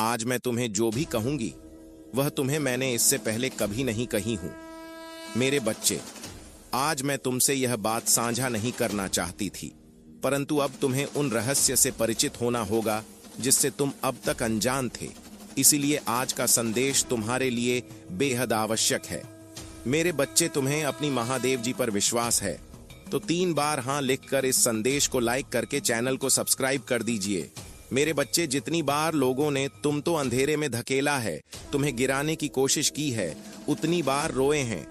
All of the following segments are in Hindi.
आज मैं तुम्हें जो भी कहूंगी वह तुम्हें मैंने इससे पहले कभी नहीं कही हूं। मेरे बच्चे, आज मैं तुमसे यह बात साझा नहीं करना चाहती थी, परंतु अब तुम्हें उन रहस्य से परिचित होना होगा जिससे तुम अब तक अनजान थे। इसीलिए आज का संदेश तुम्हारे लिए बेहद आवश्यक है। मेरे बच्चे, तुम्हें अपनी महादेव जी पर विश्वास है तो 3 बार हाँ लिखकर इस संदेश को लाइक करके चैनल को सब्सक्राइब कर दीजिए। मेरे बच्चे, जितनी बार लोगों ने तुम तो अंधेरे में धकेला है, तुम्हें गिराने की कोशिश की है, उतनी बार रोए हैं।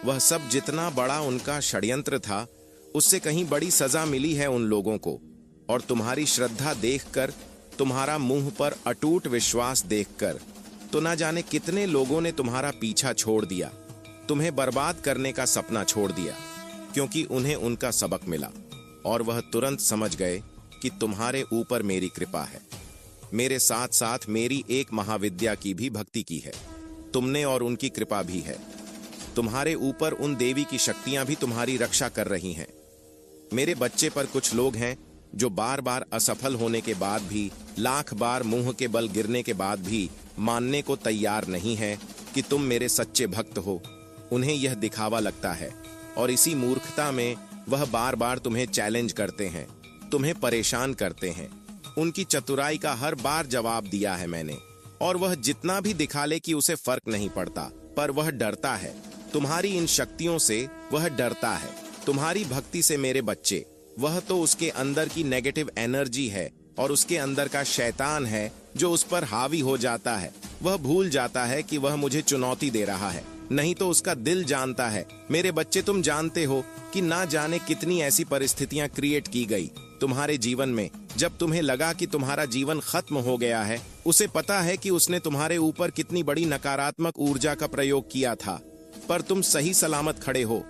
वह सब जितना बड़ा उनका षड्यंत्र था, उससे कहीं बड़ी सजा मिली है उन लोगों को। और तुम्हारी श्रद्धा देखकर, तुम्हारा मुंह पर अटूट विश्वास देखकर, तो ना जाने कितने लोगों ने तुम्हारा पीछा छोड़ दिया, तुम्हें बर्बाद करने का सपना छोड़ दिया, क्योंकि उन्हें उनका सबक मिला और वह तुरंत समझ गए कि तुम्हारे ऊपर मेरी कृपा है। मेरे साथ साथ मेरी एक महाविद्या की भी भक्ति की है तुमने, और उनकी कृपा भी है। तुम्हारे ऊपर उन देवी की शक्तियां भी तुम्हारी रक्षा कर रही हैं। मेरे बच्चे, पर कुछ लोग हैं जो बार बार असफल होने के बाद भी, लाख बार मुंह के बल गिरने के बाद भी मानने को तैयार नहीं है कि तुम मेरे सच्चे भक्त हो। उन्हें यह दिखावा लगता है और इसी मूर्खता में वह बार बार तुम्हें चैलेंज करते हैं, तुम्हें परेशान करते हैं। उनकी चतुराई का हर बार जवाब दिया है मैंने, और वह जितना भी दिखा ले कि उसे फर्क नहीं पड़ता, पर वह डरता है तुम्हारी इन शक्तियों से। वह डरता है तुम्हारी भक्ति से। मेरे बच्चे, वह तो उसके अंदर की नेगेटिव एनर्जी है और उसके अंदर का शैतान है जो उस पर हावी हो जाता है। वह भूल जाता है कि वह मुझे चुनौती दे रहा है, नहीं तो उसका दिल जानता है। मेरे बच्चे, तुम जानते हो कि ना जाने कितनी ऐसी परिस्थितियां क्रिएट की गई तुम्हारे जीवन में, जब तुम्हें लगा कि तुम्हारा जीवन खत्म हो गया है। उसे पता है कि उसने तुम्हारे ऊपर कितनी बड़ी नकारात्मक ऊर्जा का प्रयोग किया था, पर तुम सही सलामत खड़े हो।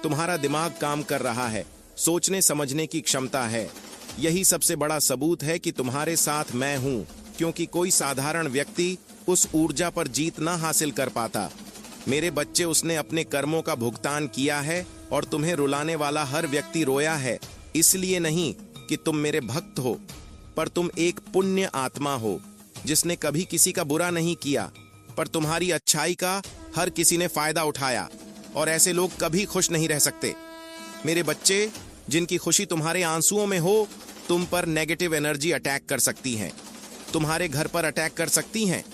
तुम्हारा दिमाग काम कर रहा है, सोचने समझने की क्षमता है। यही सबसे बड़ा सबूत है कि तुम्हारे साथ मैं हूं, क्योंकि कोई साधारण व्यक्ति उस ऊर्जा पर जीत ना हासिल कर पाता। मेरे बच्चे, उसने अपने कर्मों का भुगतान किया है और तुम्हें रुलाने वाला हर व्यक्ति रोया है, इसलिए नहीं कि तुम मेरे भक्त हो, पर तुम एक पुण्य आत्मा हो जिसने कभी किसी का बुरा नहीं किया, पर तुम्हारी अच्छाई का हर किसी ने फायदा उठाया, और ऐसे लोग कभी खुश नहीं रह सकते। मेरे बच्चे, जिनकी खुशी तुम्हारे आंसुओं में हो, तुम पर नेगेटिव एनर्जी अटैक कर सकती हैं, तुम्हारे घर पर अटैक कर सकती हैं,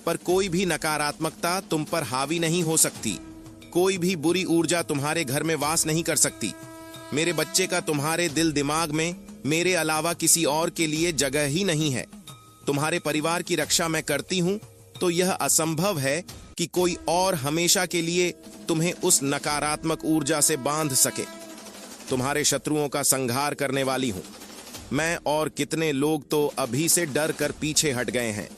पर कोई भी नकारात्मकता तुम पर हावी नहीं हो सकती। कोई भी बुरी ऊर्जा तुम्हारे घर में वास नहीं कर सकती। मेरे बच्चे का तुम्हारे दिल दिमाग में मेरे अलावा किसी और के लिए जगह ही नहीं है। तुम्हारे परिवार की रक्षा मैं करती हूं, तो यह असंभव है कि कोई और हमेशा के लिए तुम्हें उस नकारात्मक ऊर्जा से बांध सके। तुम्हारे शत्रुओं का संहार करने वाली हूं मैं, और कितने लोग तो अभी से डर कर पीछे हट गए हैं,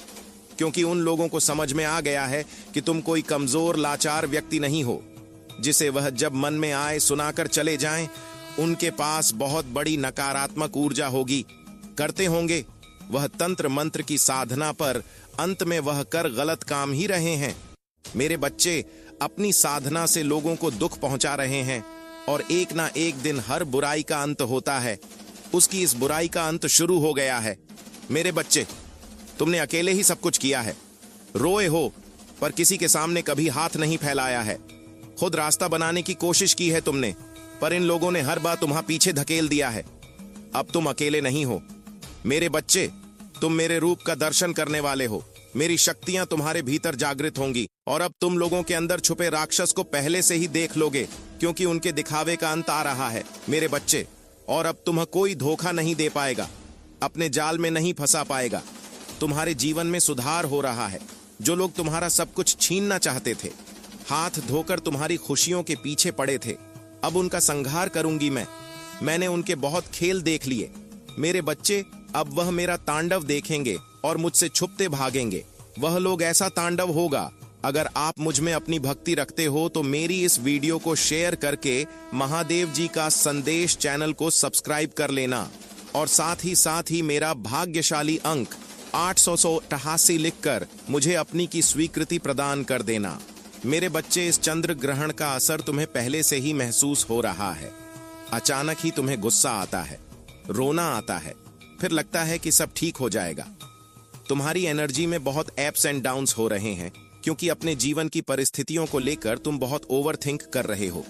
क्योंकि उन लोगों को समझ में आ गया है कि तुम कोई कमजोर लाचार व्यक्ति नहीं हो, जिसे वह जब मन में आए सुनाकर चले जाएं। उनके पास बहुत बड़ी नकारात्मक ऊर्जा होगी, करते होंगे वह तंत्र मंत्र की साधना, पर अंत में वह कर गलत काम ही रहे हैं। मेरे बच्चे, अपनी साधना से लोगों को दुख पहुंचा रहे हैं, और एक ना एक दिन हर बुराई का अंत होता है। उसकी इस बुराई का अंत शुरू हो गया है। मेरे बच्चे, तुमने अकेले ही सब कुछ किया है। रोए हो, पर किसी के सामने कभी हाथ नहीं फैलाया है। खुद रास्ता बनाने की कोशिश की है तुमने, पर इन लोगों ने हर बार तुम्हारे पीछे धकेल दिया है। अब तुम अकेले नहीं हो। मेरे बच्चे, तुम मेरे रूप का दर्शन करने वाले हो। मेरी शक्तियां तुम्हारे भीतर जागृत होंगी, और अब तुम लोगों के अंदर छुपे राक्षस को पहले से ही देख लोगे, क्योंकि उनके दिखावे का अंत आ रहा है मेरे बच्चे। और अब तुम्हें कोई धोखा नहीं दे पाएगा, अपने जाल में नहीं फंसा पाएगा। तुम्हारे जीवन में सुधार हो रहा है। जो लोग तुम्हारा सब कुछ छीनना चाहते थे, हाथ धोकर तुम्हारी खुशियों के पीछे पड़े थे, अब उनका संहार करूंगी मैं। मैंने उनके बहुत खेल देख लिए। मेरे बच्चे, अब वह मेरा तांडव देखेंगे और मुझसे छुपते भागेंगे। वह लोग ऐसा तांडव होगा। अगर आप मुझ में अपनी भक्ति रखते हो तो मेरी इस वीडियो को शेयर करके महादेव जी का संदेश चैनल को सब्सक्राइब कर लेना, और साथ ही मेरा भाग्यशाली अंक 888 लिखकर मुझे अपनी की स्वीकृति प्रदान कर देना। मेरे बच्चे, इस चंद्र ग्रहण का असर तुम्हें पहले से ही महसूस हो रहा है। अचानक ही तुम्हें गुस्सा आता है, रोना आता है, फिर लगता है कि सब ठीक हो जाएगा। तुम्हारी एनर्जी में बहुत एप्स एंड डाउन्स हो रहे हैं, क्योंकि अपने जीवन की परिस्थितियों को लेकर तुम बहुत ओवरथिंक कर रहे हो।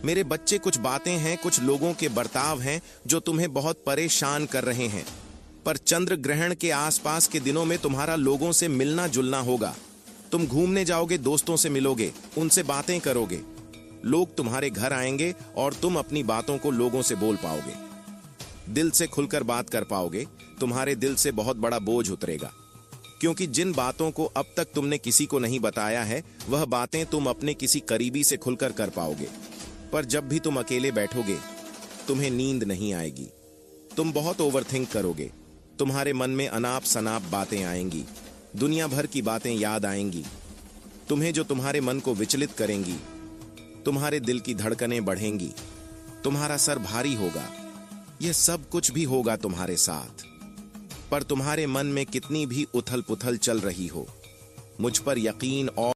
मेरे बच्चे, कुछ बातें हैं, कुछ लोगों के बर्ताव हैं जो तुम्हें बहुत परेशान कर रहे हैं। पर चंद्र ग्रहण के आसपास के दिनों में तुम्हारा लोगों से मिलना जुलना होगा। तुम घूमने जाओगे, दोस्तों से मिलोगे, उनसे बातें करोगे। लोग तुम्हारे घर आएंगे और तुम अपनी बातों को लोगों से बोल पाओगे, दिल से खुलकर बात कर पाओगे। तुम्हारे दिल से बहुत बड़ा बोझ उतरेगा, क्योंकि जिन बातों को अब तक तुमने किसी को नहीं बताया है, वह बातें तुम अपने किसी करीबी से खुलकर कर पाओगे। पर जब भी तुम अकेले बैठोगे, तुम्हें नींद नहीं आएगी। तुम बहुत ओवरथिंक करोगे। तुम्हारे मन में अनाप शनाप बातें आएंगी, दुनिया भर की बातें याद आएंगी, तुम्हें जो तुम्हारे मन को विचलित करेंगी। तुम्हारे दिल की धड़कनें बढ़ेंगी, तुम्हारा सर भारी होगा। यह सब कुछ भी होगा तुम्हारे साथ। पर तुम्हारे मन में कितनी भी उथल पुथल चल रही हो, मुझ पर यकीन और